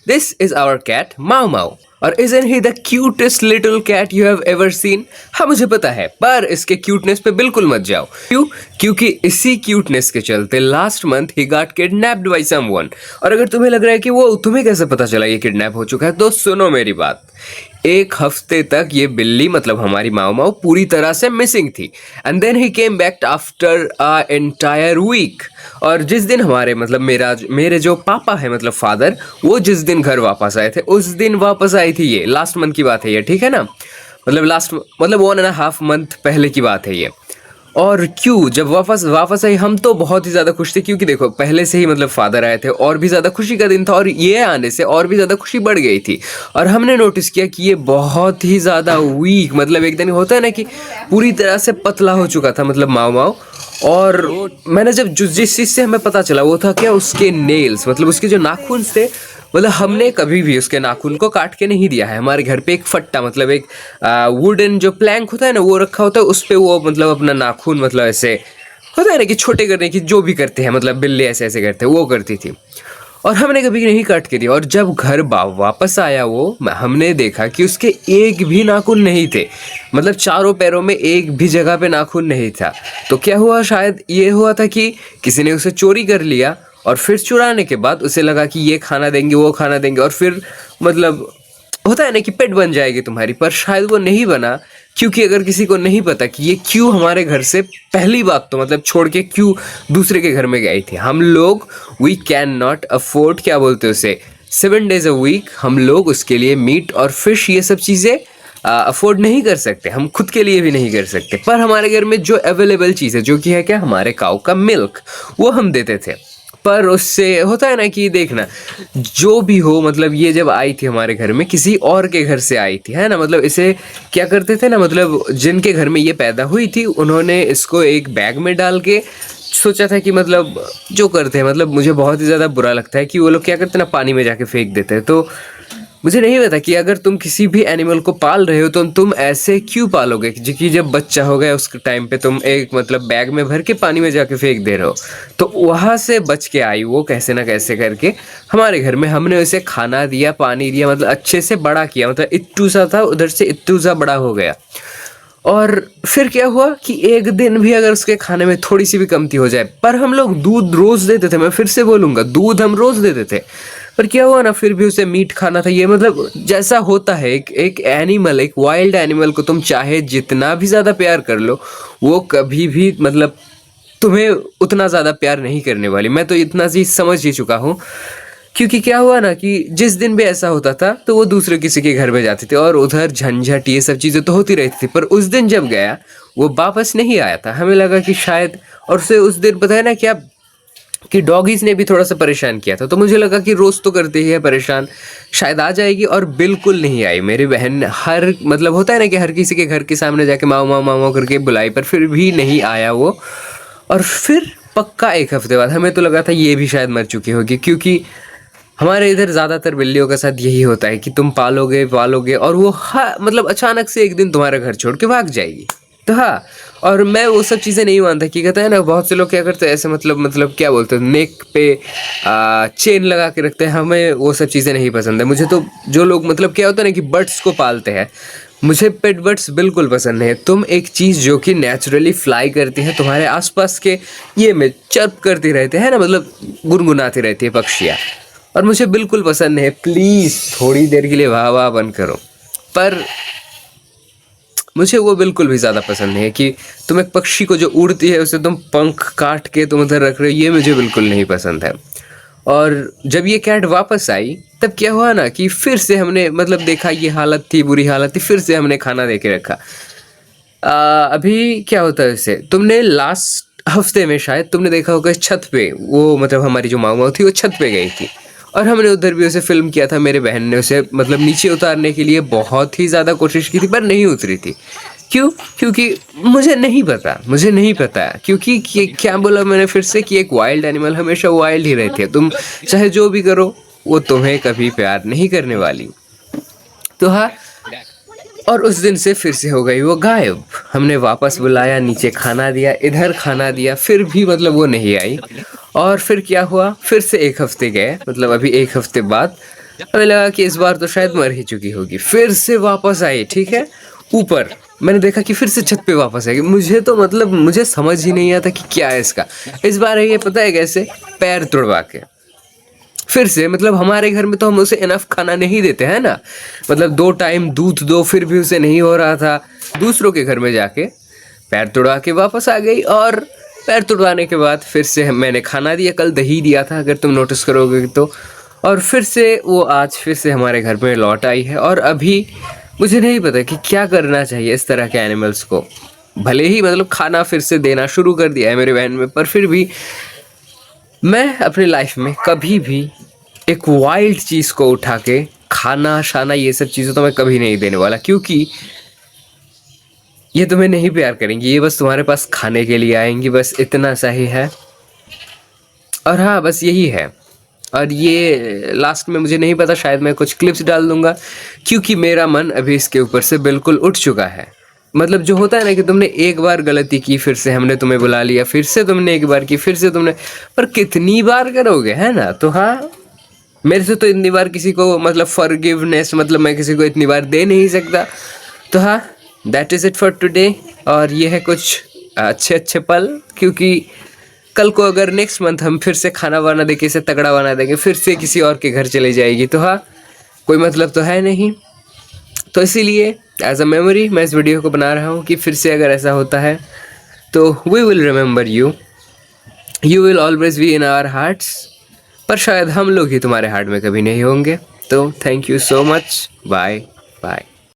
This is our cat Mau Mau. और isn't he the cutest little cat you have ever seen? हाँ मुझे पता है, पर इसके क्यूटनेस पे बिल्कुल मत जाओ। क्यों? क्योंकि इसी क्यूटनेस के चलते last month he got kidnapped by someone. और अगर तुम्हें लग रहा है कि वो तुम्हें कैसे पता चला ये किडनैप हो चुका है, तो सुनो मेरी बात। एक हफ्ते तक ये बिल्ली मतलब हमारी माओ माओ पूरी तरह से मिसिंग थी, and then he came back after a entire week. और जिस दिन हमारे मतलब मेरे जो पापा है मतलब फादर, वो जिस दिन घर वापस आए थे उस दिन वापस आई थी। ये लास्ट मंथ की बात है ये, ठीक है ना? मतलब लास्ट मतलब 1.5 मंथ पहले की बात है ये। और क्यों जब वापस आई हम तो बहुत ही ज़्यादा खुश थे, क्योंकि देखो पहले से ही मतलब फादर आए थे और भी ज़्यादा खुशी का दिन था, और ये आने से और भी ज़्यादा खुशी बढ़ गई थी। और हमने नोटिस किया कि ये बहुत ही ज़्यादा वीक, मतलब एक दिन होता है ना कि पूरी तरह से पतला हो चुका था मतलब माओ माओ। और मैंने जब जिस चीज़ से हमें पता चला वो था क्या, उसके नेल्स, मतलब उसके जो नाखून थे, मतलब हमने कभी भी उसके नाखून को काट के नहीं दिया है। हमारे घर पे एक फट्टा मतलब एक वुडन जो प्लैंक होता है ना, वो रखा होता है, उस पे वो मतलब अपना नाखून मतलब ऐसे होता है ना कि छोटे करने की जो भी करते हैं, मतलब बिल्ली ऐसे ऐसे करते हैं, वो करती थी। और हमने कभी नहीं काट के दिया। और जब घर वापस आया वो, हमने देखा कि उसके एक भी नाखून नहीं थे, मतलब चारों पैरों में एक भी जगह पे नाखून नहीं था। तो क्या हुआ, शायद ये हुआ था कि किसी ने उसे चोरी कर लिया, और फिर चुराने के बाद उसे लगा कि ये खाना देंगे वो खाना देंगे, और फिर मतलब होता है ना कि पेट बन जाएगी तुम्हारी। पर शायद वो नहीं बना, क्योंकि अगर किसी को नहीं पता कि ये क्यों हमारे घर से पहली बात तो मतलब छोड़ के क्यों दूसरे के घर में गई थी। हम लोग वी कैन नॉट अफोर्ड, क्या बोलते हैं उसे, 7 days a week हम लोग उसके लिए मीट और फिश ये सब चीज़ें अफोर्ड नहीं कर सकते, हम खुद के लिए भी नहीं कर सकते। पर हमारे घर में जो अवेलेबल चीज़ है, जो कि है क्या, हमारे काऊ का मिल्क, वो हम देते थे। पर उससे होता है ना कि देखना, जो भी हो मतलब ये जब आई थी हमारे घर में किसी और के घर से आई थी, है ना, मतलब इसे क्या करते थे ना, मतलब जिनके घर में ये पैदा हुई थी उन्होंने इसको एक बैग में डाल के सोचा था कि मतलब जो करते हैं, मतलब मुझे बहुत ही ज़्यादा बुरा लगता है कि वो लोग क्या करते हैं ना, पानी में जाके फेंक देते हैं। तो मुझे नहीं पता कि अगर तुम किसी भी एनिमल को पाल रहे हो तो तुम ऐसे क्यों पालोगे कि जब बच्चा हो गया उस टाइम पे तुम एक मतलब बैग में भर के पानी में जाके फेंक दे रहे हो। तो वहाँ से बच के आई वो कैसे ना कैसे करके हमारे घर में। हमने उसे खाना दिया, पानी दिया, मतलब अच्छे से बड़ा किया, मतलब इत्तू सा था, उधर से इत्तू सा बड़ा हो गया। और फिर क्या हुआ कि एक दिन भी अगर उसके खाने में थोड़ी सी भी कमती हो जाए, पर हम लोग दूध रोज देते थे, मैं फिर से बोलूँगा दूध हम रोज देते थे, पर क्या हुआ ना, फिर भी उसे मीट खाना था। ये मतलब जैसा होता है एक एनिमल, एक वाइल्ड एनिमल को तुम चाहे जितना भी ज़्यादा प्यार कर लो, वो कभी भी मतलब तुम्हें उतना ज़्यादा प्यार नहीं करने वाली। मैं तो इतना चीज़ समझ ही चुका हूँ, क्योंकि क्या हुआ ना कि जिस दिन भी ऐसा होता था तो वो दूसरे किसी के घर में जाते थे, और उधर झंझट ये सब चीज़ें तो होती रहती थी। पर उस दिन जब गया वो वापस नहीं आया था, हमें लगा कि शायद, और उसे उस दिन पता है ना क्या कि डॉगीज ने भी थोड़ा सा परेशान किया था, तो मुझे लगा कि रोज़ तो करते ही है परेशान, शायद आ जाएगी, और बिल्कुल नहीं आई। मेरी बहन ने हर मतलब होता है ना कि हर किसी के घर के सामने जाके माओ माओ माओ माओ करके बुलाई, पर फिर भी नहीं आया वो। और फिर पक्का एक हफ्ते बाद हमें तो लगा था ये भी शायद मर चुकी होगी, क्योंकि हमारे इधर ज़्यादातर बिल्लियों के साथ यही होता है कि तुम पालोगे पालोगे और वो मतलब अचानक से एक दिन तुम्हारा घर छोड़ के भाग जाएगी। तो हाँ, और मैं वो सब चीज़ें नहीं मानता कि कहते हैं ना बहुत से लोग क्या करते हैं ऐसे, मतलब क्या बोलते हैं, नेक पे चेन लगा के रखते हैं। हमें वो सब चीज़ें नहीं पसंद है। मुझे तो जो लोग मतलब क्या होता है ना कि बर्ड्स को पालते हैं, मुझे पेट बर्ड्स बिल्कुल पसंद नहीं है। तुम एक चीज़ जो कि नेचुरली फ्लाई करती है तुम्हारे आसपास के ये में चर्प करती रहते हैं ना, मतलब गुनगुनाती रहती है पक्षियाँ, और मुझे बिल्कुल पसंद नहीं है। प्लीज़ थोड़ी देर के लिए वाह वाह बंद करो। पर मुझे वो बिल्कुल भी ज़्यादा पसंद नहीं है कि तुम एक पक्षी को जो उड़ती है उसे तुम पंख काट के तुम उधर रख रहे हो, ये मुझे बिल्कुल नहीं पसंद है। और जब ये कैट वापस आई तब क्या हुआ ना कि फिर से हमने मतलब देखा ये हालत थी, बुरी हालत थी, फिर से हमने खाना दे के रखा। अभी क्या होता है इससे, तुमने लास्ट हफ्ते में शायद तुमने देखा होगा छत पे वो मतलब हमारी जो माँ थी वो छत पे गई थी, और हमने उधर भी उसे फिल्म किया था। मेरे बहन ने उसे मतलब नीचे उतारने के लिए बहुत ही ज़्यादा कोशिश की थी, पर नहीं उतरी थी। क्यों? क्योंकि मुझे नहीं पता क्योंकि क्या बोला मैंने फिर से कि एक वाइल्ड एनिमल हमेशा वाइल्ड ही रहती है। तुम चाहे जो भी करो वो तुम्हें कभी प्यार नहीं करने वाली। तो हाँ, और उस दिन से फिर से हो गई वो गायब। हमने वापस बुलाया, नीचे खाना दिया, इधर खाना दिया, फिर भी मतलब वो नहीं आई। और फिर क्या हुआ, फिर से एक हफ्ते गए, मतलब अभी एक हफ्ते बाद हमें लगा कि इस बार तो शायद मर ही चुकी होगी। फिर से वापस आई, ठीक है, ऊपर। मैंने देखा कि फिर से छत पे वापस आएगी। मुझे तो मतलब मुझे समझ ही नहीं आता कि क्या है इसका। इस बार ये पता है कैसे, पैर तुड़वा के। फिर से मतलब हमारे घर में तो हम उसे इनफ खाना नहीं देते हैं ना, मतलब 2 टाइम दूध दो फिर भी उसे नहीं हो रहा था। दूसरों के घर में जाके पैर तुड़वा के वापस आ गई। और पैर तुड़वाने के बाद फिर से मैंने खाना दिया, कल दही दिया था अगर तुम नोटिस करोगे तो। और फिर से वो आज फिर से हमारे घर में लौट आई है। और अभी मुझे नहीं पता कि क्या करना चाहिए इस तरह के एनिमल्स को। भले ही मतलब खाना फिर से देना शुरू कर दिया है मेरे बहन में, पर फिर भी मैं अपनी लाइफ में कभी भी एक वाइल्ड चीज़ को उठा के खाना शाना ये सब चीज़ें तो मैं कभी नहीं देने वाला, क्योंकि ये तुम्हें नहीं प्यार करेंगी, ये बस तुम्हारे पास खाने के लिए आएंगी, बस इतना सा ही है। और हाँ, बस यही है। और ये लास्ट में मुझे नहीं पता, शायद मैं कुछ क्लिप्स डाल दूंगा, क्योंकि मेरा मन अभी इसके ऊपर से बिल्कुल उठ चुका है। मतलब जो होता है ना कि तुमने एक बार गलती की, फिर से हमने तुम्हें बुला लिया, फिर से तुमने एक बार की, फिर से तुमने, पर कितनी बार करोगे, है ना। तो हाँ, मेरे से तो इतनी बार किसी को मतलब फॉरगिवनेस मतलब मैं किसी को इतनी बार दे नहीं सकता। तो हाँ, that is it for today. और ये है कुछ अच्छे अच्छे पल, क्योंकि कल को अगर नेक्स्ट मंथ हम फिर से खाना वाना देके इसे तगड़ा बना देंगे, फिर से किसी और के घर चले जाएगी, तो हाँ, कोई मतलब तो है नहीं। तो इसीलिए एज अ मेमोरी मैं इस वीडियो को बना रहा हूँ कि फिर से अगर ऐसा होता है तो we will remember you, you will always be in our hearts. पर शायद हम लोग ही तुम्हारे हार्ट में कभी नहीं होंगे। तो thank you so much, bye bye.